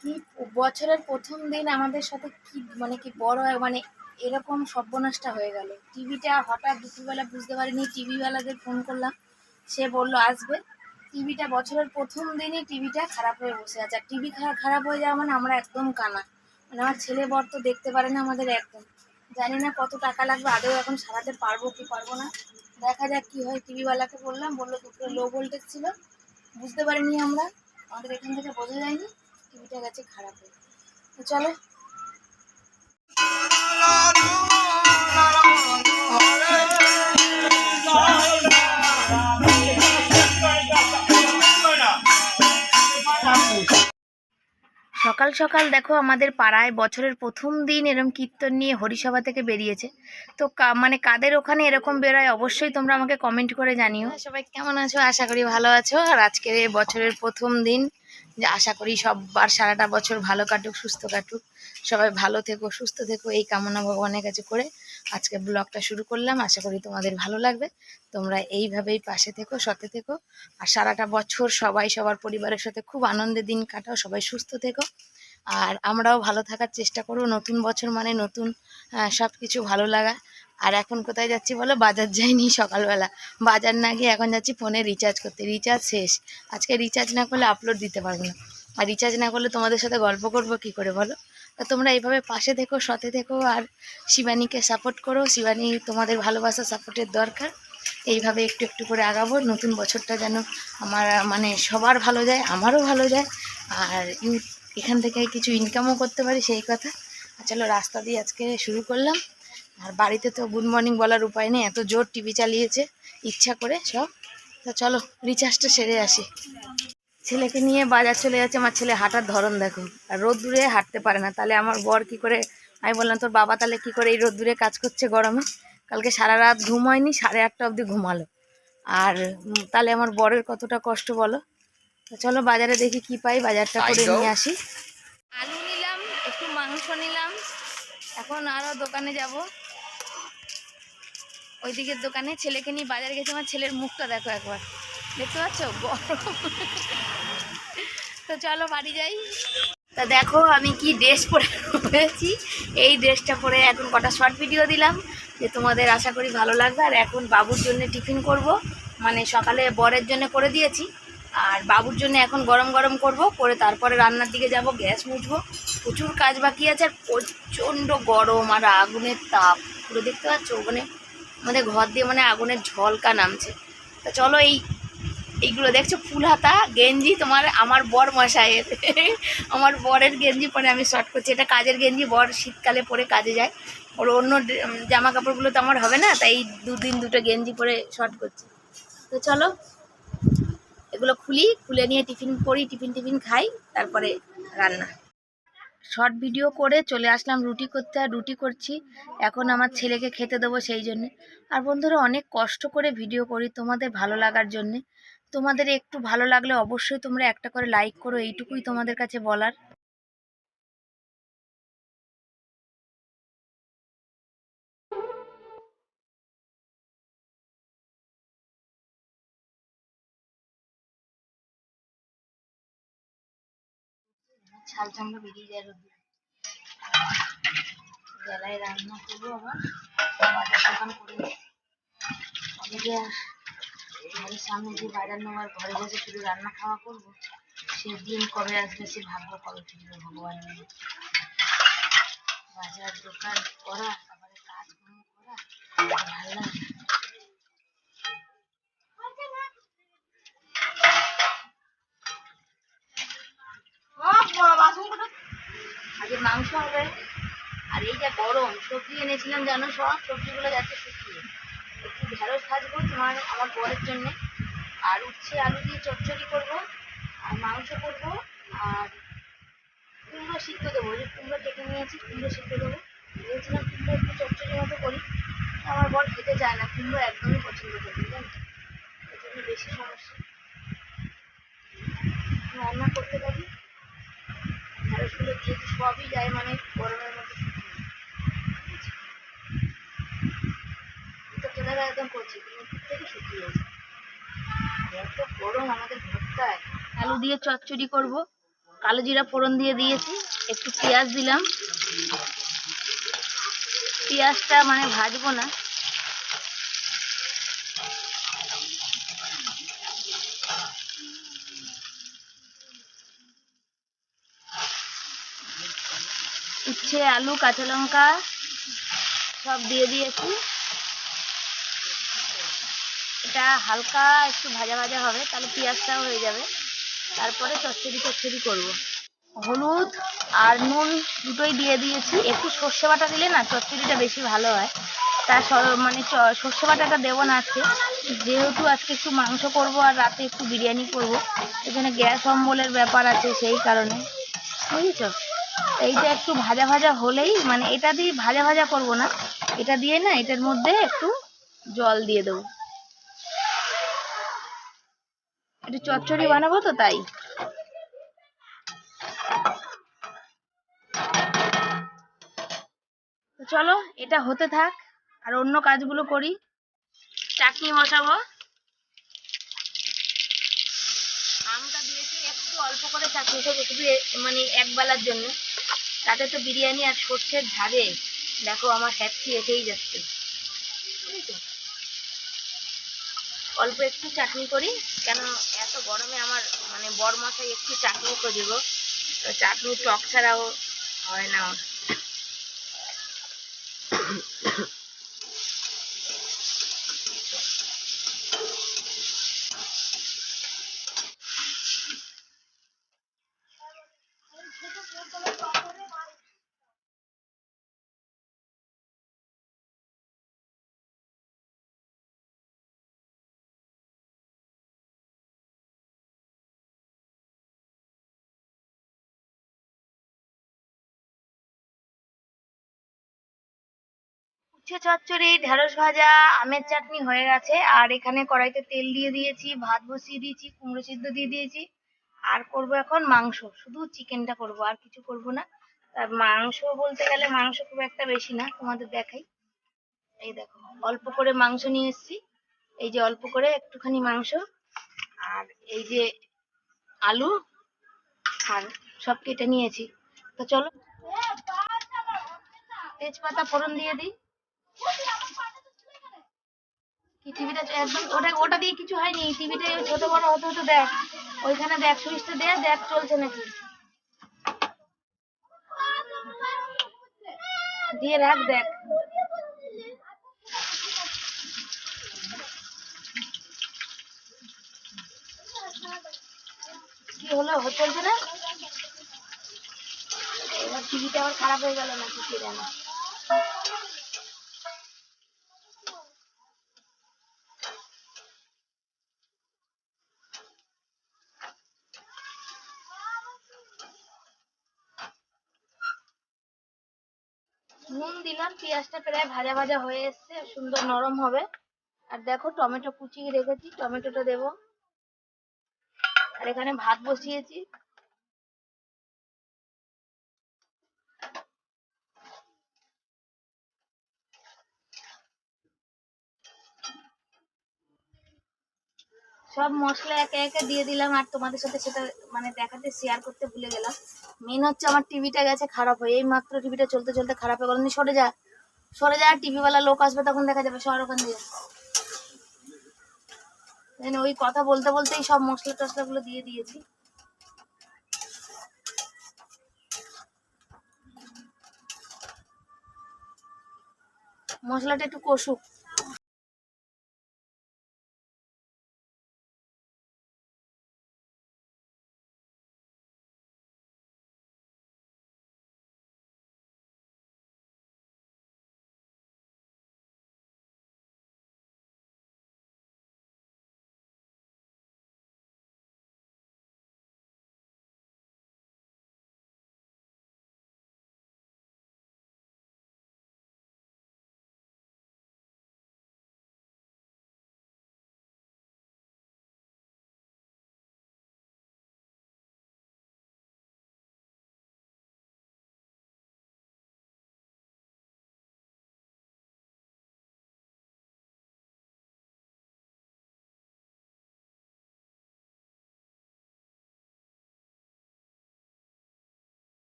কি বছরের প্রথম দিন আমাদের সাথে কি মানে কি বড় মানে এরকম সর্বনাশটা হয়ে গেল। টিভিটা হঠাৎ দুপুরবেলা বুঝতে পারিনি, টিভিওয়ালাদের ফোন করলাম, সে বলল আসবে। টিভিটা বছরের প্রথম দিনই টিভিটা খারাপ হয়ে বসে আছে। আর টিভি খারাপ হয়ে যাওয়া মানে আমরা একদম কানা। মানে আমার ছেলে বর তো দেখতে পারে না আমাদের একদম। জানি না কত টাকা লাগবে, আদৌ এখন সারাতে পারবো কি পারবো না, দেখা যাক কি হয়। টিভিওয়ালাকে বললাম, বললো দুপুরে লো ভোল্টেজ ছিল, বুঝতে পারিনি আমরা, আমাদের এখান থেকে বোঝা যায়নি, টিভিটা গেছে খারাপ হয়ে। তো চলো। সকাল সকাল দেখো আমাদের পাড়ায় বছরের প্রথম দিন এরকম কীর্তন নিয়ে হরিসভা থেকে বেরিয়েছে। তো মানে কাদের ওখানে এরকম বেরোয় অবশ্যই তোমরা আমাকে কমেন্ট করে জানিও। সবাই কেমন আছো? আশা করি ভালো আছো। আর আজকের বছরের প্রথম দিন, যে আশা করি সববার সারাটা বছর ভালো কাটুক, সুস্থ কাটুক, সবাই ভালো থেকো, সুস্থ থেকো, এই কামনা ভগবানের কাছে করে আজকে ব্লগটা শুরু করলাম। আশা করি তোমাদের ভালো লাগবে। তোমরা এইভাবেই পাশে থেকো, সাথে থেকো, আর সারাটা বছর সবাই সবার পরিবারের সাথে খুব আনন্দের দিন কাটাও, সবাই সুস্থ থেকো। আর আমরাও ভালো থাকার চেষ্টা করব। নতুন বছর মানে নতুন সব কিছু ভালো লাগা। আর এখন কোথায় যাচ্ছি বলো? বাজার যাইনি সকালবেলা, বাজার না গিয়ে এখন যাচ্ছি ফোনে রিচার্জ করতে। রিচার্জ শেষ, আজকে রিচার্জ না করলে আপলোড দিতে পারবো না। আর রিচার্জ না করলে তোমাদের সাথে গল্প করব কি করে বলো? তা তোমরা এইভাবে পাশে থেকো, সাথে থেকো, আর শিবানীকে সাপোর্ট করো। শিবানী, তোমাদের ভালোবাসা সাপোর্টের দরকার। এইভাবে একটু একটু করে আগাবো। নতুন বছরটা যেন আমার মানে সবার ভালো যায়, আমারও ভালো যায়, আর এখান থেকে কিছু ইনকামও করতে পারি, সেই কথা। চলো রাস্তা দিয়ে আজকে শুরু করলাম। আর বাড়িতে তো গুড মর্নিং বলার উপায় নেই, এত জোর টিভি চালিয়েছে ইচ্ছা করে সব। তো চলো রিচার্জটা সেরে আসি। ছেলেকে নিয়ে বাজার চলে যাচ্ছে। আমার ছেলে হাঁটার ধরন দেখো, আর রোদ্দুরে হাঁটতে পারে না। তাহলে আমার বর কি করে, আমি বললাম তোর বাবা তাহলে কি করে এই রোদ্দুরে কাজ করছে গরমে? কালকে সারা রাত ঘুম হয়নি, 8:30 অবধি ঘুমালো। আর তাহলে আমার বরের কতটা কষ্ট বলো। তো চলো বাজারে দেখি কি পাই, বাজারটা করে নিয়ে আসি। আলু নিলাম, একটু মাংস নিলাম। এখন আরও দোকানে যাব, ওই দিকের দোকানে। ছেলেকে নিয়ে বাজারে গেছে। আমার ছেলের মুখটা দেখো একবার, দেখতে পাচ্ছ গরম। তো চলো বাড়ি যাই। তা দেখো আমি কি ড্রেস পরে রয়েছি। এই ড্রেসটা পরে এখন কটা শর্ট ভিডিও দিলাম, যে তোমাদের আশা করি ভালো লাগবে। আর এখন বাবুর জন্য টিফিন করব, মানে সকালে বরের জন্য করে দিয়েছি, আর বাবুর জন্য এখন গরম গরম করব, করে তারপরে রান্নার দিকে যাব, গ্যাস মুছবো। প্রচুর কাজ বাকি আছে, আর প্রচণ্ড গরম আর আগুনের তাপ পুরো দেখতে পাচ্ছ। ওখানে আমাদের ঘর দিয়ে মানে আগুনের ঝলকা নামছে। তা চলো এইগুলো দেখছো ফুল হাতা গেঞ্জি, তোমার আমার বর মশাইয়ের। আমার বরের গেঞ্জি পরে আমি শর্ট করছি। এটা কাজের গেঞ্জি, বর শীতকালে পরে কাজে যায়। ওর অন্য জামা কাপড়গুলো তো আমার হবে না, তাই দুদিন দুটো গেঞ্জি পরে শর্ট করছি। তো চলো এগুলো খুলে নিয়ে টিফিন করি, টিফিন খাই, তারপরে রান্না। শর্ট ভিডিও করে চলে আসলাম রুটি করতে, আর রুটি করছি এখন আমার ছেলেকে খেতে দেবো সেই জন্যে। আর বন্ধুরা অনেক কষ্ট করে ভিডিও করি তোমাদের ভালো লাগার জন্যে। তোমাদের একটু ভালো লাগলে অবশ্যই তোমরা একটা করে লাইক করো, এইটুকুই তোমাদের কাছে বলার। ছাল চামড়া বেরিয়ে যায় রোদ্দুরে। বেলায় রান্না করবো, আবার বাজার দোকান করে অনেকে ঘরের সামনে যে বাজার নেওয়ার, ঘরে বসে শুধু রান্না খাওয়া করবো, সে দিন কবে আসবে, সে ভাগ্য কবে ফিরবে ভগবান। বাজার দোকান করা, তারপরে কাজকর্ম করা ভালো লাগে। আগে মাংস হবে, আর এই যে গরম সবজি এনেছিলাম জানো, সব সবজিগুলো যাচ্ছে শুকিয়ে। একটু ঢেঁড়স ভাজবো আমার বরের জন্যে, আর উচ্ছে আলু দিয়ে চচ্চড়ি করবো, আর মাংস করবো, আর কুমড়ো সিদ্ধ দেবো। যে কুমড়ো কেটে নিয়েছি, কুমড়ো সিদ্ধ দেবো ভেবেছিলাম। কুমড়ো একটু চচ্চড়ি মতো করি, আমার বর খেতে চায় না, কুমড়ো একদমই পছন্দ করি না, এই জন্য বেশি সমস্যা। রান্না করতে পারি, ঢেঁড়সগুলো যেহেতু সবই যায় মানে গরমের মধ্যে তোলারা একদম করছি, থেকে শুকিয়ে যায়। এত গরম আমাদের ভর্তায়। আলু দিয়ে চচ্চড়ি করব, কালো জিরা ফোড়ন দিয়ে দিয়েছি, একটু পেঁয়াজ দিলাম। পেঁয়াজটা মানে ভাজবো না, উচ্ছে, আলু, কাঁচা লঙ্কা সব দিয়ে দিয়েছি। এটা হালকা একটু ভাজা ভাজা হবে, তাহলে পেঁয়াজটাও হয়ে যাবে। তারপরে চচ্চড়ি করবো। হলুদ আর নুন দুটোই দিয়ে দিয়েছি। একটু সর্ষে বাটা দিলে না চচ্চড়িটা বেশি ভালো হয়। তা মানে সর্ষে বাটাটা দেবো না আজকে, যেহেতু আজকে একটু মাংস করব আর রাতে একটু বিরিয়ানি করব, এখানে গ্যাস অম্বলের ব্যাপার আছে, সেই কারণে বুঝেছ। এইটা একটু ভাজা ভাজা হলেই, মানে এটা দিয়ে ভাজা ভাজা করব না, এটা দিয়ে না এটার মধ্যে একটু জল দিয়ে দেবো। একটু চচ্চড়ি বানাবো তো তাই। তো চলো এটা হতে থাক, আর অন্য কাজগুলো করি। চাটনি বসাবো। আমটা দিয়েছি একটু অল্প করে চাটনি করবো, শুধু মানে এক বেলার জন্য। তাতে তো বিরিয়ানি আর সর্ষের ঝালে দেখো আমার হ্যাপসি এসেই যাচ্ছে, বুঝেছো। অল্প একটু চাটনি করি, কেন এত গরমে আমার মানে বরমশাই একটু চাটনি করে গো, তো চাটনি টক ছাড়াও হয় না। উচ্ছে চচ্চড়ি, ঢেঁড়স ভাজা, আমের চাটনি হয়ে গেছে। আর এখানে কড়াইতে তেল দিয়ে দিয়েছি, ভাত বসিয়ে দিয়েছি, কুমড়ো সিদ্ধ দিয়ে দিয়েছি। আর করব এখন মাংস, শুধু চিকেনটা করব, আর কিছু করব না। মাংস বলতে গেলে মাংস খুব একটা বেশি না, তোমাদের দেখাই। এই দেখো অল্প করে মাংস নিয়ে এসেছি, এই যে অল্প করে একটুখানি মাংস, আর এই যে আলু, আর সব কেটে নিয়েছি। তো চলো তেজপাতা ফোড়ন দিয়ে দিই। কি টিভিটা একদম, ওটা ওটা দিয়ে কিছু হয়নি, টিভিটা ছোট বড় হতে হতে দেখ, ওইখানে দেখ সুইচটা দে, দেখ চলছে নাকি, দিয়ে রাখ দেখ। কি হলো, চলছে না? এবার টিভিটা আবার খারাপ হয়ে গেল নাকি কে জানে। নুন দিলাম, পেঁয়াজটা প্রায় ভাজা ভাজা হয়ে এসছে, সুন্দর নরম হবে। আর দেখো টমেটো কুচিয়ে রেখেছি, টমেটোটা দেবো। আর এখানে ভাত বসিয়েছি। সব মশলা একে একে দিয়ে দিলাম, আর তোমাদের সাথে সেটা মানে দেখাতে শেয়ার করতে ভুলে গেলাম। মেন হচ্ছে আমার টিভিটা গেছে খারাপ হয়ে, এই মাত্র টিভিটা চলতে চলতে খারাপ হয়ে গেল। সরে যা, সরে যা, টিভি ওয়ালা লোক আসবে তখন দেখা যাবে, সর ওখান দিয়ে। ওই কথা বলতে বলতেই সব মশলা টসলা গুলো দিয়ে দিয়েছি। মশলাটা একটু কষুক।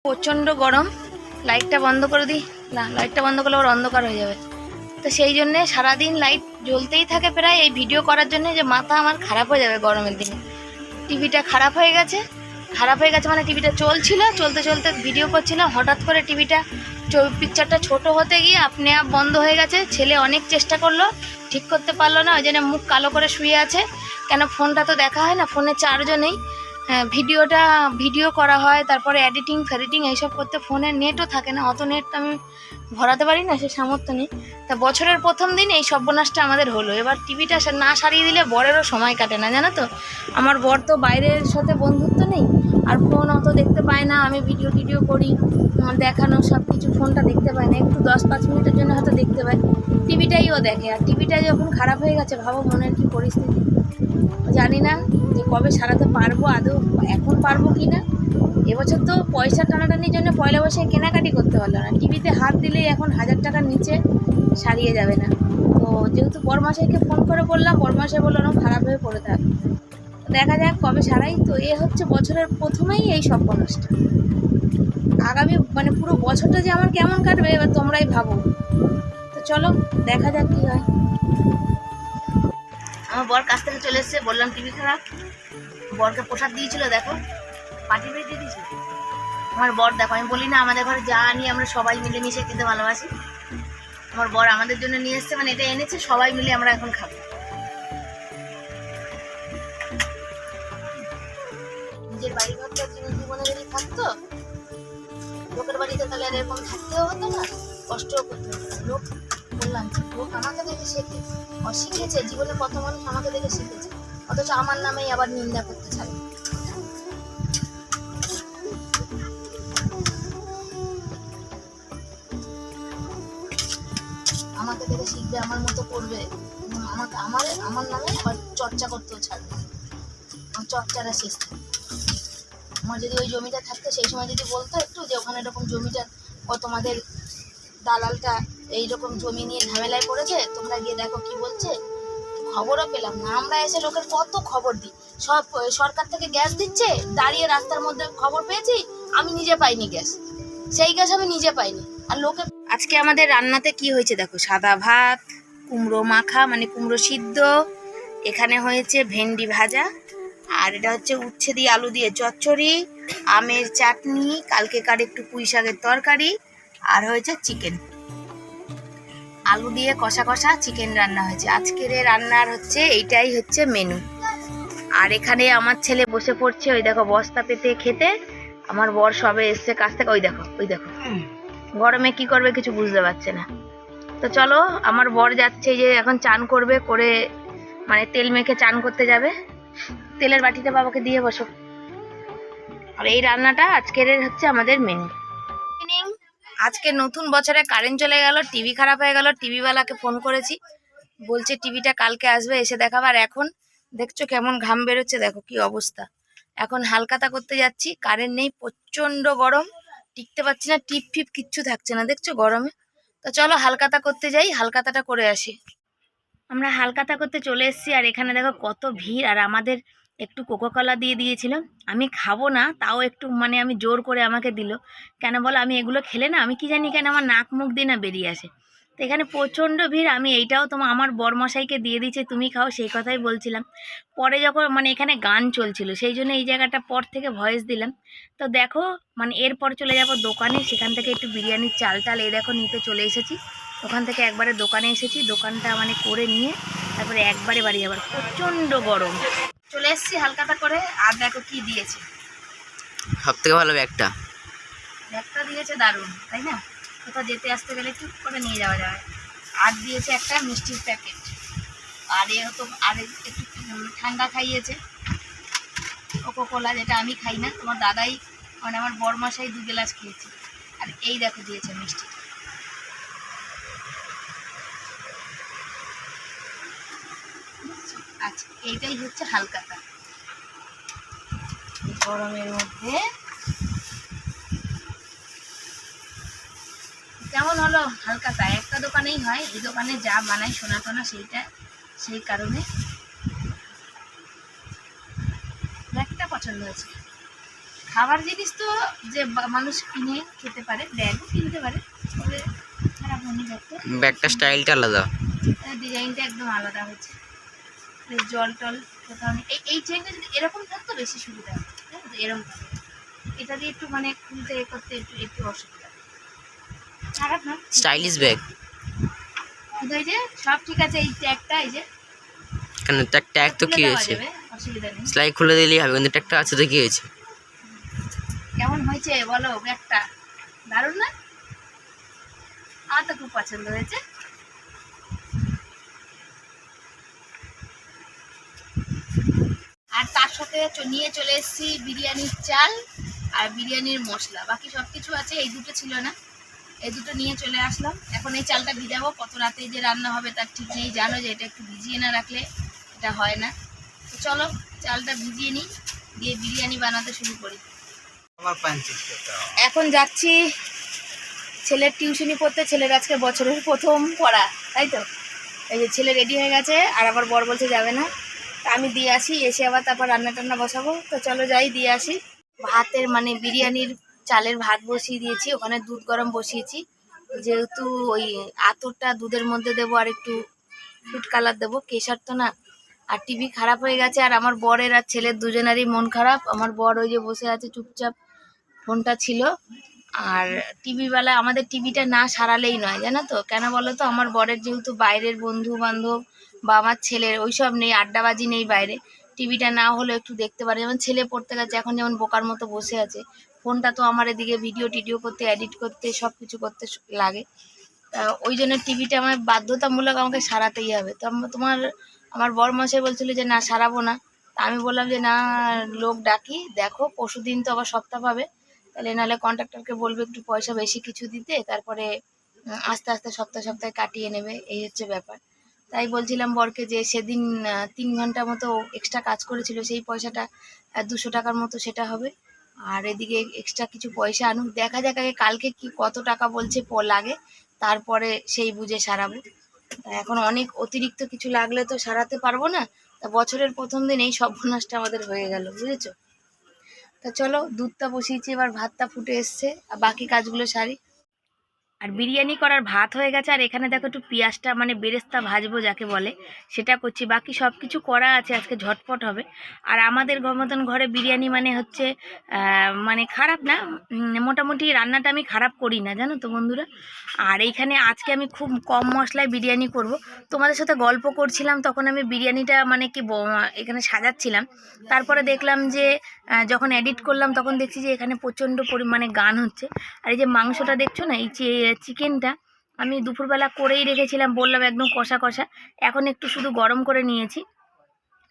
প্রচণ্ড গরম, লাইটটা বন্ধ করে দিই না, লাইটটা বন্ধ করলে ওর অন্ধকার হয়ে যাবে। তো সেই জন্যে সারাদিন লাইট জ্বলতেই থাকে প্রায় এই ভিডিও করার জন্য, যে মাথা আমার খারাপ হয়ে যাবে গরমের দিনে। টিভিটা খারাপ হয়ে গেছে মানে টিভিটা চলছিল, চলতে চলতে ভিডিও করছিলাম, হঠাৎ করে টিভিটা পিকচারটা ছোট হতে গিয়ে আপনি আপ বন্ধ হয়ে গেছে। ছেলে অনেক চেষ্টা করলো, ঠিক করতে পারলো না, ওই জন্য মুখ কালো করে শুয়ে আছে। কেন ফোনটা তো দেখা হয় না, ফোনে চার্জও নেই। ভিডিও করা হয়, তারপরে ফেডিটিং এইসব করতে ফোনের নেটও থাকে না, অত নেট তো আমি ভরাতে পারি না, সে সামর্থ্য নেই। তা বছরের প্রথম দিন এই সর্বনাশটা আমাদের হলো। এবার টিভিটা না সারিয়ে দিলে বরেরও সময় কাটে না, জানো তো। আমার বর তো বাইরের সাথে বন্ধুত্ব নেই, আর ফোন অত দেখতে পায় না। আমি ভিডিও করি, দেখানো সব কিছু, ফোনটা দেখতে পায় না, একটু 10-5 মিনিটের জন্য হয়তো দেখতে পায়। টিভিটাই ও দেখে, আর টিভিটা যখন খারাপ হয়ে গেছে ভাবো মনের কি পরিস্থিতি। জানি না যে কবে সারাতে পারবো, আদৌ এখন পারবো কি না। এবছর তো পয়সা টানাটানির জন্য পয়লা বৈশাখে কেনাকাটি করতে পারলো না। টিভিতে হাত দিলেই এখন 1000 টাকার নিচে সারিয়ে যাবে না। তো যেহেতু বরমাশাইকে ফোন করে বললাম, বরমাশাই বললো না, খারাপ হয়ে পড়ে থাক, দেখা যাক কবে সারাই। তো এ হচ্ছে বছরের প্রথমেই এই সর্বনাশটা। আগামী মানে পুরো বছরটা যে আমার কেমন কাটবে এবার তোমরাই ভাবো। তো চলো দেখা যাক কি হয়। আমার বর কাছ থেকে চলে এসছে, বললাম টিভি খারাপ। বরকে প্রসাদ দিয়েছিল, দেখো পাটি বেড়ে দিয়ে দিয়েছিল। আমার বর দেখো, আমি বলি না আমাদের ঘরে যা আনি আমরা সবাই মিলেমিশে খেতে ভালোবাসি। আমার বর আমাদের জন্য নিয়ে এসছে, মানে এটা এনেছে, সবাই মিলে আমরা এখন খাবো। নিজের বাড়ি ঘরটা জীবনে যদি থাকতো, লোকের বাড়িতে তাহলে আর এরকম থাকতেও হতো না, কষ্টও করতে হতো না। লোক আমাকে দেখে শেখে, শিখেছে, জীবনে কত মানুষ আমাকে দেখে শিখেছে, অথচ আমার নামেই আবার নিন্দা করতে ছাড়ে। আমাকে দেখে শিখবে, আমার মতো করবে, আমার নামে আবার চর্চা করতেও ছাড়বে। আমার চর্চাটা শেষ। আমার যদি ওই জমিটা থাকতো, সেই সময় যদি বলতো একটু যে ওখানে এরকম জমিটা তোমাদের দালালটা এইরকম জমি নিয়ে ঝামেলায় পড়েছে, তোমরা গিয়ে দেখো কি বলছে, খবরও পেলাম না। আমরা এসে লোকের কত খবর দিই, সব সরকার থেকে গ্যাস দিচ্ছে, দাঁড়িয়ে রাস্তার মধ্যে খবর পেয়েছি, আমি নিজে পাইনি গ্যাস, সেই গ্যাস আমি নিজে পাইনি। আর লোকে আজকে আমাদের রান্নাতে কি হয়েছে দেখো, সাদা ভাত, কুমড়ো মাখা মানে কুমড়ো সিদ্ধ, এখানে হয়েছে ভেন্ডি ভাজা, আর এটা হচ্ছে উচ্ছে দিয়ে আলু দিয়ে চচ্চড়ি, আমের চাটনি, কালকেকার একটু পুঁই শাকের তরকারি, আর হয়েছে চিকেন, আলু দিয়ে কষা কষা চিকেন রান্না হয়েছে। আজকের রান্নার হচ্ছে এইটাই হচ্ছে মেনু। আর এখানে আমার ছেলে বসে পড়ছে, ওই দেখো বস্তা পেতে খেতে। আমার বর সবে এসছে কাছ থেকে, ওই দেখো গরমে কি করবে কিছু বুঝতে পারছে না। তো চলো, আমার বর যাচ্ছে যে এখন চান করবে, করে মানে তেল মেখে চান করতে যাবে। তেলের বাটিটা বাবাকে দিয়ে বসো। আর এই রান্নাটা আজকের হচ্ছে আমাদের মেনু। আজকে নতুন বছরে কারেন্ট চলে গেল, টিভি খারাপ হয়ে গেল, টিভিওয়ালাকে ফোন করেছি, বলছে টিভিটা কালকে আসবে, এসে দেখাবার। এখন দেখছো কেমন ঘাম বেরোচ্ছে, দেখো কি অবস্থা। এখন হালকাতা করতে যাচ্ছি, কারেন্ট নেই, প্রচন্ড গরম, টিকতে পারছি না, টিপ ফিপ কিচ্ছু থাকছে না, দেখছো গরমে। তো চলো হালকাতা করতে যাই, হালকাতাটা করে আসি। আমরা হালকাতা করতে চলে এসেছি, আর এখানে দেখো কত ভিড়। আর আমাদের একটু কোকোকলা দিয়ে দিয়েছিল, আমি খাবো না, তাও একটু মানে আমি জোর করে আমাকে দিল। কেন বলো, আমি এগুলো খেলে না, আমি কি জানি কেন আমার নাক মুখ দিয়ে না বেরিয়ে আসে। তো এখানে প্রচণ্ড ভিড়, আমি এইটাও আমার বরমশাইকে দিয়ে দিয়েছে, তুমি খাও, সেই কথাই বলছিলাম। পরে যখন মানে এখানে গান চলছিল, সেই জন্য এই জায়গাটা পর থেকে ভয়েস দিলাম। তো দেখো মানে এরপর চলে যাব দোকানে, সেখান থেকে একটু বিরিয়ানির চাল টাল এই দেখো নিতে চলে এসেছি। ওখান থেকে একবারে দোকানে এসেছি, দোকানটা মানে করে নিয়ে তারপরে একবারে বাড়ি যাবার, প্রচণ্ড গরম। চলে এসেছি হালকাতা করে। আর দেখো কি দিয়েছে, সব থেকে ভালো ব্যাগটা দিয়েছে, দারুণ তাই না, কোথাও যেতে আসতে গেলে চুপ করে নিয়ে যাওয়া যায়। আর দিয়েছে একটা মিষ্টির প্যাকেট, আর এ তো আর একটু ঠান্ডা খাইয়েছে, কোকোকোলা, যেটা আমি খাই না, তোমার দাদাই মানে আমার বরমশাই 2 গ্লাস খেয়েছে। আর এই দেখো দিয়েছে মিষ্টি। আচ্ছা, এইটাই হচ্ছে হালকাতা গরমের মধ্যে। কেমন হলো হালকাতা? একটা দোকানেই হয়, এই দোকানে যা বানাই সোনা টোনা সেইটা, সেই কারণে ব্যাগটা পছন্দ হয়েছে। খাবার জিনিস তো যে মানুষ কিনে খেতে পারে, ব্যাগও কিনতে পারে, তবে খারাপ হয়নি দেখতে। ব্যাগটা স্টাইলটা আলাদা, ডিজাইনটা একদম আলাদা হয়েছে। জল টল কোথাও নেই। এই চেনটা যদি এরকম থাকতো বেশি সুবিধা হতো, জানো তো, এরকম থাকে। এটা দিয়ে একটু মানে খুলতে এ করতে একটু একটু অসুবিধা, খারাপ না। Stylish bag. কিন্তু এই যে সব ঠিক আছে, এই ট্যাগটা এই যে কেন ট্যাগ তো কি দেওয়া হয়েছে, যাবে, অসুবিধা নেই। সেলাই খুলে দিলেই হবে, কিন্তু ট্যাগটা আছে তো কি হয়েছে। কেমন হয়েছে বলো ব্যাগটা? দারুণ না? আমার তো খুব পছন্দ হয়েছে। আর তার সাথে নিয়ে চলে এসেছি বিরিয়ানির চাল আর বিরিয়ানির মশলা, বাকি সব কিছু আছে, এই দুটো ছিল না, এই দুটো নিয়ে চলে আসলাম। এখন এই চালটা ভিজাবো, কত রাতে যে রান্না হবে তার ঠিক নেই, জানো যে এটা একটু ভিজিয়ে না রাখলে এটা হয় না। তো চলো চালটা ভিজিয়ে নিই, দিয়ে বিরিয়ানি বানাতে শুরু করি। এখন যাচ্ছি ছেলের টিউশনি পড়তে, ছেলের আজকে বছরের প্রথম পড়া, তাই তো। এই যে ছেলে রেডি হয়ে গেছে, আর আবার বর বলছে যাবে না, তা আমি দিয়ে আসি, এসে আবার তারপর রান্না টান্না বসাবো। তো চলো যাই, দিয়ে আসি। ভাতের মানে বিরিয়ানির চালের ভাত বসিয়ে দিয়েছি, ওখানে দুধ গরম বসিয়েছি, যেহেতু ওই আতরটা দুধের মধ্যে দেবো আর একটু ফুড কালার দেবো, কেশর তো না। আর টিভি খারাপ হয়ে গেছে, আর আমার বরের আর ছেলের দুজনেরই মন খারাপ। আমার বর ওই যে বসে আছে চুপচাপ, ফোনটা ছিল। আর টিভিওয়ালা আমাদের টিভিটা না সারালেই নয়, জানো তো কেন বলো তো, আমার বরের যেহেতু বাইরের বন্ধু বান্ধব বা আমার ছেলের ওইসব নেই, আড্ডাবাজি নেই বাইরে, টিভিটা না হলে একটু দেখতে পারে। যেমন ছেলে পড়তে গেছে, এখন যেমন বোকার মতো বসে আছে, ফোনটা তো আমার এদিকে ভিডিও টিডিও করতে, এডিট করতে, সব কিছু করতে লাগে। তা ওই জন্য টিভিটা আমার বাধ্যতামূলক আমাকে সারাতেই হবে। তো আমার বর মশাই বলছিল যে না সারাবো না, তা আমি বললাম যে না, লোক ডাকি, দেখো পরশু দিন তো আবার সপ্তাহ পাবে, তাহলে নাহলে কন্ট্রাক্টরকে বলবে একটু পয়সা বেশি কিছু দিতে, তারপরে আস্তে আস্তে সপ্তাহে সপ্তাহে কাটিয়ে নেবে, এই হচ্ছে ব্যাপার। তাই বলছিলাম বরকে যে সেদিন 3 ঘন্টা মতো এক্সট্রা কাজ করেছিল, সেই পয়সাটা 200 টাকার মতো সেটা হবে। আর এদিকে এক্সট্রা কিছু পয়সা আনুক, দেখা যাক আগে কালকে কি কত টাকা বলছে লাগে, তারপরে সেই বুঝে সারাবো। তা এখন অনেক অতিরিক্ত কিছু লাগলে তো সারাতে পারবো না। তা বছরের প্রথম দিন এই সর্বনাশটা আমাদের হয়ে গেল, বুঝেছো। তা চলো দুধটা বসিয়েছি, এবার ভাতটা ফুটে এসছে, আর বাকি কাজগুলো সারি। আর বিরিয়ানি করার ভাত হয়ে গেছে, আর এখানে দেখো একটু পেঁয়াজটা মানে বেরেস্তা ভাজবো যাকে বলে, সেটা করছি। বাকি সব কিছু করা আছে, আজকে ঝটপট হবে। আর আমাদের মতন ঘরে বিরিয়ানি মানে হচ্ছে মানে খারাপ না, মোটামুটি রান্নাটা আমি খারাপ করি না, জানো তো বন্ধুরা। আর এইখানে আজকে আমি খুব কম মশলায় বিরিয়ানি করব। তোমাদের সাথে গল্প করছিলাম, তখন আমি বিরিয়ানিটা মানে কি এখানে সাজাচ্ছিলাম, তারপরে দেখলাম যে যখন এডিট করলাম তখন দেখছি যে এখানে প্রচণ্ড পরিমাণে গান হচ্ছে। আর এই যে মাংসটা দেখছো না, এই চিকেনটা আমি দুপুরবেলা করেই রেখেছিলাম, বললাম একদম কষা কষা, এখন একটু শুধু গরম করে নিয়েছি।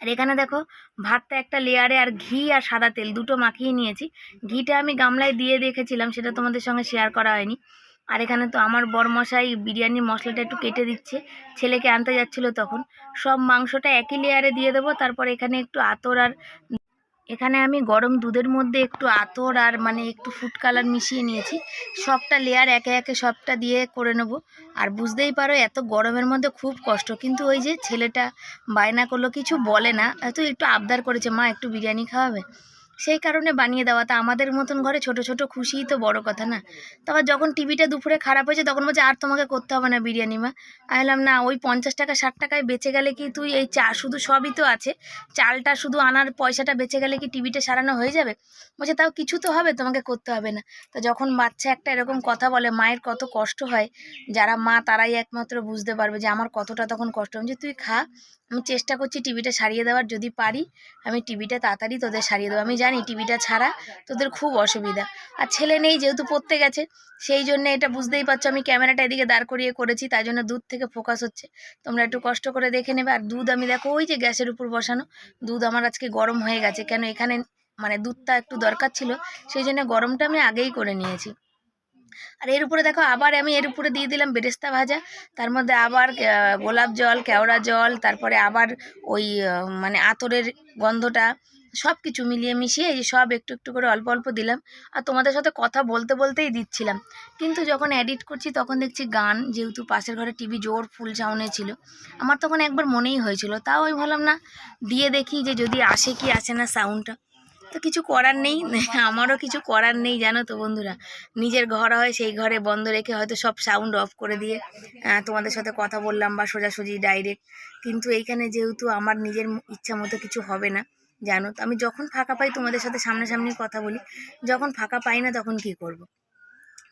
আর এখানে দেখো ভাতটা একটা লেয়ারে, আর ঘি আর সাদা তেল দুটো মাখিয়ে নিয়েছি। ঘিটা আমি গামলায় দিয়ে রেখেছিলাম, সেটা তোমাদের সঙ্গে শেয়ার করা হয়নি। আর এখানে তো আমার বরমশাই বিরিয়ানির মশলাটা একটু কেটে দিচ্ছে, ছেলেকে আনতে যাচ্ছিলো তখন। সব মাংসটা একই লেয়ারে দিয়ে দেবো, তারপর এখানে একটু আতর আর এখানে আমি গরম দুধের মধ্যে একটু আতর আর মানে একটু ফুড কালার মিশিয়ে নিয়েছি, সবটা লেয়ার একে একে সবটা দিয়ে করে নেব। আর বুঝতেই পারো এত গরমের মধ্যে খুব কষ্ট, কিন্তু ওই যে ছেলেটা বায়না করলো, কিছু বলে না, এত একটু আবদার করেছে মা একটু বিরিয়ানি খাওয়াবে, সেই কারণে বানিয়ে দেওয়া। তা আমাদের মতন ঘরে ছোট ছোট খুশিই তো বড় কথা না। তারপর যখন টিভিটা দুপুরে খারাপ হয়েছে তখন বলছে আর তোমাকে করতে হবে না বিরিয়ানি মা। আইলাম না, ওই 50 টাকা 60 টাকায় বেঁচে গেলে কি তুই এই চা শুধু, সবই তো আছে, চালটা শুধু আনার পয়সাটা বেঁচে গেলে কি টিভিটা সারানো হয়ে যাবে? বলছে তাও কিছু তো হবে, তোমাকে করতে হবে না। তো যখন বাচ্চা একটা এরকম কথা বলে, মায়ের কত কষ্ট হয়, যারা মা তারাই একমাত্র বুঝতে পারবে যে আমার কতটা তখন কষ্ট। যে তুই খা, আমি চেষ্টা করছি টিভিটা সারিয়ে দেওয়ার, যদি পারি আমি টিভিটা তাড়াতাড়ি তোদের সারিয়ে দেবো। আমি জানি টিভিটা ছাড়া তোদের খুব অসুবিধা, আর ছেলে নেই যেহেতু পড়তে গেছে, সেই জন্য এটা বুঝতেই পারছো আমি ক্যামেরাটা এদিকে দাঁড় করিয়ে করেছি, তাই জন্য দুধ থেকে ফোকাস হচ্ছে, তোমরা একটু কষ্ট করে দেখে নেবে। আর দুধ আমি দেখো ওই যে গ্যাসের উপর বসানো, দুধ আমার আজকে গরম হয়ে গেছে, কেন এখানে মানে দুধটা একটু দরকার ছিল, সেই জন্য গরমটা আমি আগেই করে নিয়েছি। আর এর উপরে দেখো আবার আমি এর উপরে দিয়ে দিলাম বেরেস্তা ভাজা, তার মধ্যে আবার গোলাপ জল, কেওড়া জল, তারপরে আবার ওই মানে আতরের গন্ধটা, সব কিছু মিলিয়ে মিশিয়ে এই সব একটু একটু করে অল্প অল্প দিলাম। আর তোমাদের সাথে কথা বলতে বলতেই দিচ্ছিলাম, কিন্তু যখন এডিট করছি তখন দেখছি গান, যেহেতু পাশের ঘরে টিভি জোর ফুল সাউন্ডে ছিল, আমার তখন একবার মনেই হয়েছিল, তাও আমি ভাবলাম না দিয়ে দেখি যে যদি আসে কি আসে না সাউন্ডটা। তো কিছু করার নেই, আমারও কিছু করার নেই জানো তো বন্ধুরা। নিজের ঘর হয়, সেই ঘরে বন্ধ রেখে হয়তো সব সাউন্ড অফ করে দিয়ে তোমাদের সাথে কথা বললাম বা সোজাসুজি ডাইরেক্ট। কিন্তু এইখানে যেহেতু আমার নিজের ইচ্ছা মতো কিছু হবে না জানো তো, আমি যখন ফাঁকা পাই তোমাদের সাথে সামনাসামনি কথা বলি, যখন ফাঁকা পাই না তখন কি করব।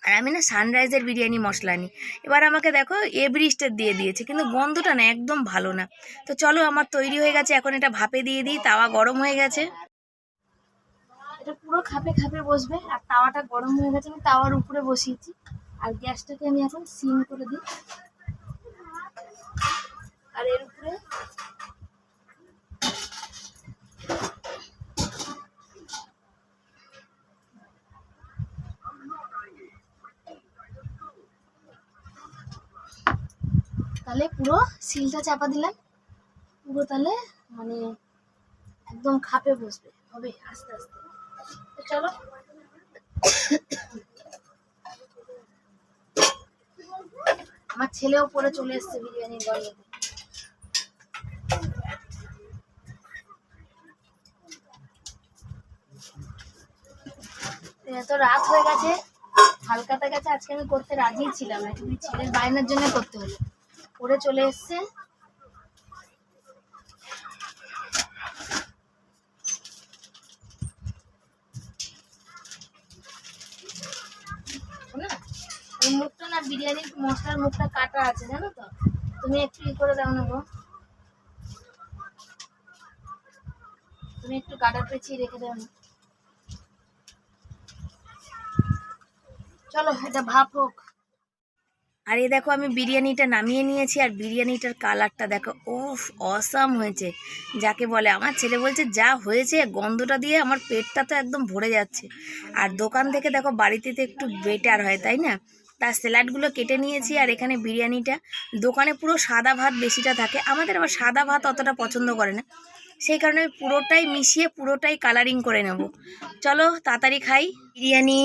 আর আমি না সানরাইজের বিরিয়ানি মশলা নিই। এবার আমাকে দেখো এভারেস্টের দিয়ে দিয়েছে, কিন্তু গন্ধটা না একদম ভালো না। তো চলো আমার তৈরি হয়ে গেছে, এখন এটা ভাপে দিয়ে দিই। তাওয়া গরম হয়ে গেছে, এটা পুরো খাপে খাপে বসবে। আর তাওয়াটা গরম হয়ে গেছে, আমি তাওয়ার উপরে বসিয়েছি। আর গ্যাসটাকে আমি এখন সিম করে দিই। আর এর উপরে তাহলে পুরো সিলটা চাপা দিলাম, পুরো তাহলে মানে একদম খাপে বসবে হবে আস্তে আস্তে। তো চলো আমার ছেলেও পরে চলে এসছে বিরিয়ানির গল্পে। এত রাত হয়ে গেছে, হালকাটা গেছে, আজকে আমি করতে রাজি ছিলাম না, কিন্তু ছেলের বায়নার জন্য করতে হলো। পরে চলে এসছে। শোনো না, এই মুখটা না বিরিয়ানির মশলার মুখটা কাটা আছে জানো তো, তুমি একটু ই করে দাও না গো, তুমি একটু কাটা পেঁচিয়ে রেখে দাও না। চলো এটা ভাপ হোক। আর এই দেখো আমি বিরিয়ানিটা নামিয়ে নিয়েছি, আর বিরিয়ানিটার কালারটা দেখো, উফ অসাম হয়েছে যাকে বলে। আমার ছেলে বলছে যা হয়েছে, গন্ধটা দিয়ে আমার পেটটা তো একদম ভরে যাচ্ছে। আর দোকান থেকে দেখো বাড়িতে তো একটু বেটার হয় তাই না। তার স্যালাডগুলো কেটে নিয়েছি, আর এখানে বিরিয়ানিটা, দোকানে পুরো সাদা ভাত বেশিটা থাকে, আমাদের আবার সাদা ভাত অতটা পছন্দ করে না, সেই কারণে পুরোটাই মিশিয়ে পুরোটাই কালারিং করে নেব। চলো তাড়াতাড়ি খাই। বিরিয়ানি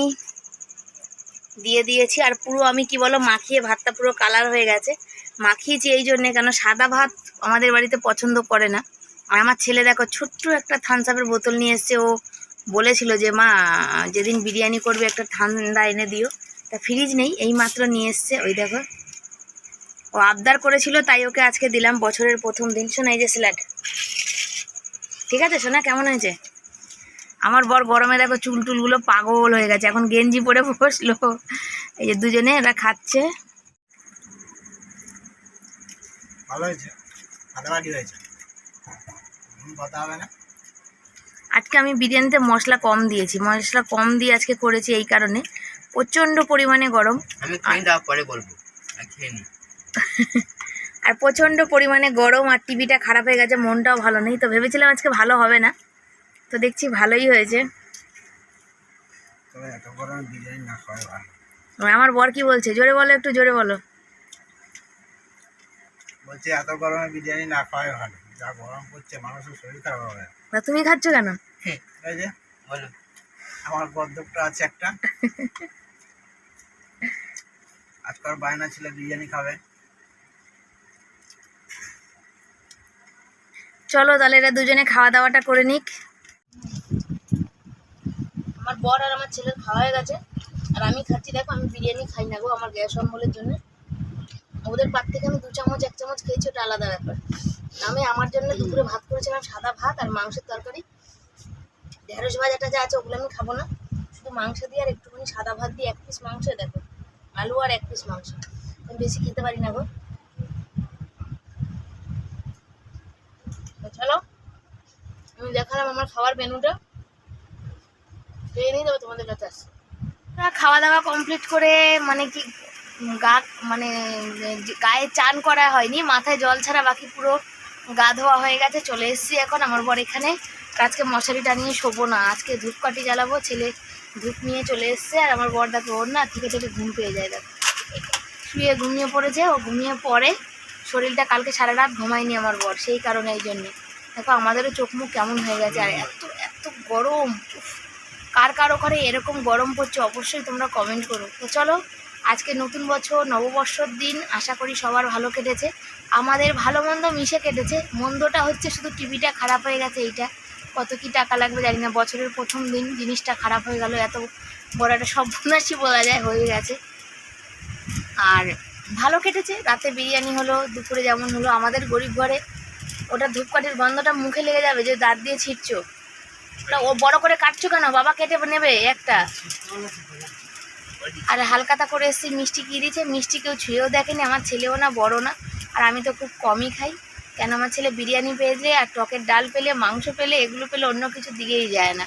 দিয়ে দিয়েছি, আর পুরো আমি কি বলো মাখিয়ে, ভাতটা পুরো কালার হয়ে গেছে। মাখিয়েছি এই জন্যে কেন সাদা ভাত আমাদের বাড়িতে পছন্দ করে না। আর আমার ছেলে দেখো ছোট্ট একটা থামস আপের বোতল নিয়ে এসছে, ও বলেছিল যে মা যেদিন বিরিয়ানি করবে একটা ঠান্ডা এনে দিও। তা ফ্রিজ নেই, এই মাত্র নিয়ে এসছে, ওই দেখো ও আবদার করেছিল তাই ওকে আজকে দিলাম বছরের প্রথম দিন। শোনা এই যে স্যালাড, ঠিক আছে শোনা কেমন হয়েছে? আমার বর গরমে দেখো চুল টুলগুলো পাগল হয়ে গেছে, এখন গেঞ্জি পরে বসলো। এই যে দুজনে এরা খাচ্ছে। ভালো হয়েছে, ফাটাফাটি হয়েছে, কথা হবে না। আজকে আমি বিরিয়ানিতে মশলা কম দিয়েছি, মশলা কম দিয়ে আজকে করেছি এই কারণে, প্রচণ্ড পরিমাণে গরম। আমি খেয়ে দেওয়ার পরে বলবো, খেয়ে নি। আর প্রচণ্ড পরিমাণে গরম, আর টিভিটা খারাপ হয়ে গেছে, মনটাও ভালো নেই। তো ভেবেছিলাম আজকে ভালো হবে না, তো দেখছি ভালোই হয়েছে। তবে এত গরমে বিরিয়ানি না খাওয়াই ভালো। আমার বর কি বলছে জোরে বলো, একটু জোরে বলো। বলছে এত গরমে বিরিয়ানি না খাওয়াই ভালো, যা গরম পড়ছে মানুষের শরীর খারাপ হবে। তা তুমি খাচ্ছ কেন? এই যে বলো, আমার বদ্ধটা আছে একটা, আজকাল বায়না ছিল বিরিয়ানি খাবে। চলো তাহলে এরা দুজনে খাওয়া দাওয়াটা করে নিক। আমার বর আর আমার ছেলের খাওয়া হয়ে গেছে, আর আমি খাচ্ছি। দেখো আমি বিরিয়ানি খাই না গো, আমার গ্যাস অম্বলের জন্য। ওদের পাত থেকে আমি 2 চামচ 1 চামচ খেয়েছি, ওটা আলাদা ব্যাপার। আমি আমার জন্য দুপুরে ভাত করেছিলাম, সাদা ভাত আর মাংসের তরকারি। ঢেঁড়স ভাজাটা যা আছে ওগুলো আমি খাবো না, শুধু মাংস দিয়ে আর একটুখানি সাদা ভাত দিয়ে 1 পিস মাংস, দেখো আলু আর 1 পিস মাংস। আমি বেশি খেতে পারি না গো। চলো আমি দেখালাম আমার খাওয়ার মেনুটা, খেয়ে নিই, তবে তোমাদের কাছে আসছি। খাওয়া দাওয়া কমপ্লিট করে মানে কি গা মানে গায়ে চান করা হয়নি, মাথায় জল ছাড়া বাকি পুরো গা ধোয়া হয়ে গেছে। চলে এসেছি এখন আমার বর এখানে। আজকে মশারিটা নিয়ে শোবো না, আজকে ধূপকাঠি জ্বালাবো। ছেলে ধূপ নিয়ে চলে এসছে, আর আমার বর দেখো ওর না থেকে থেকে ঘুম পেয়ে যায়, দেখো শুয়ে ঘুমিয়ে পড়েছে। ও ঘুমিয়ে পড়ে, শরীরটা কালকে সারা রাত ঘুমায়নি আমার বর, সেই কারণে এই জন্যে দেখো আমাদেরও চোখ মুখ কেমন হয়ে গেছে। আর এত এত গরম, কার কার ওখানে এরকম গরম পড়ছে অবশ্যই তোমরা কমেন্ট করো। তো চলো আজকে নতুন বছর, নববর্ষর দিন, আশা করি সবার ভালো কেটেছে, আমাদের ভালো মন্দ মিশে কেটেছে। মন্দটা হচ্ছে শুধু টিভিটা খারাপ হয়ে গেছে এইটা, কত কি টাকা লাগবে জানি না। বছরের প্রথম দিন জিনিসটা খারাপ হয়ে গেল, এত বড় একটা সর্বনাশই বলা যায় হয়ে গেছে। আর ভালো কেটেছে, রাতে বিরিয়ানি হলো, দুপুরে যেমন হলো। আমাদের গরিব ঘরে ওটা ধূপকাঠির গন্ধটা মুখে লেগে যাবে, যে দাঁত দিয়ে ছিটছো। ওটা ও বড় করে কাটছো কেন, বাবা কেটে নেবে একটা। আর হালকাতা করে এসেছি, মিষ্টি কী দিয়েছে, মিষ্টি কেউ ছুঁয়েও দেখেনি, আমার ছেলেও না, বড় না। আর আমি তো খুব কমই খাই, কেন আমার ছেলে বিরিয়ানি পেয়েছে আর টকের ডাল পেলে, মাংস পেলে, এগুলো পেলে অন্য কিছু দিকেই যায় না।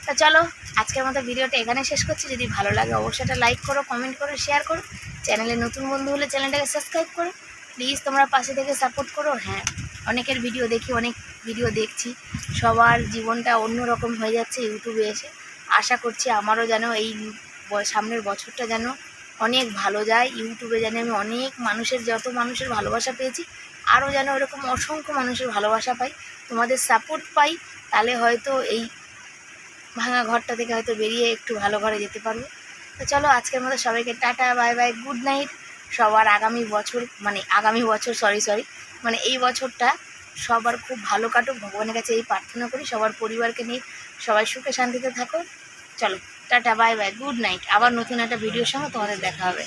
তা চলো আজকের মতো ভিডিওটা এখানে শেষ করছি। যদি ভালো লাগে অবশ্যই একটা লাইক করো, কমেন্ট করো, শেয়ার করো। চ্যানেলে নতুন বন্ধু হলে চ্যানেলটাকে সাবস্ক্রাইব করো প্লিজ, তোমরা পাশে থেকে সাপোর্ট করো। হ্যাঁ, অনেকের ভিডিও দেখি, অনেক ভিডিও দেখছি, সবার জীবনটা অন্যরকম হয়ে যাচ্ছে ইউটিউবে এসে। আশা করছি আমারও যেন এই সামনের বছরটা যেন অনেক ভালো যায়, ইউটিউবে যেন আমি অনেক মানুষের, যত মানুষের ভালোবাসা পেয়েছি, আরও যেন এরকম অসংখ্য মানুষের ভালোবাসা পাই, তোমাদের সাপোর্ট পাই। তাহলে হয়তো এই ভাঙা ঘরটা থেকে হয়তো বেরিয়ে একটু ভালো ঘরে যেতে পারবো। তো চলো আজকের মতো সবাইকে tata, bye bye, good night. সবার আগামী বছর সরি মানে এই বছরটা সবার খুব ভালো কাটুক, ভগবানের কাছে এই প্রার্থনা করি। সবার পরিবারকে নিয়ে সবাই সুখে শান্তিতে থাকো। চলো tata, bye bye, good night. আবার নতুন একটা ভিডিওর সঙ্গে তোমাদের দেখা হবে।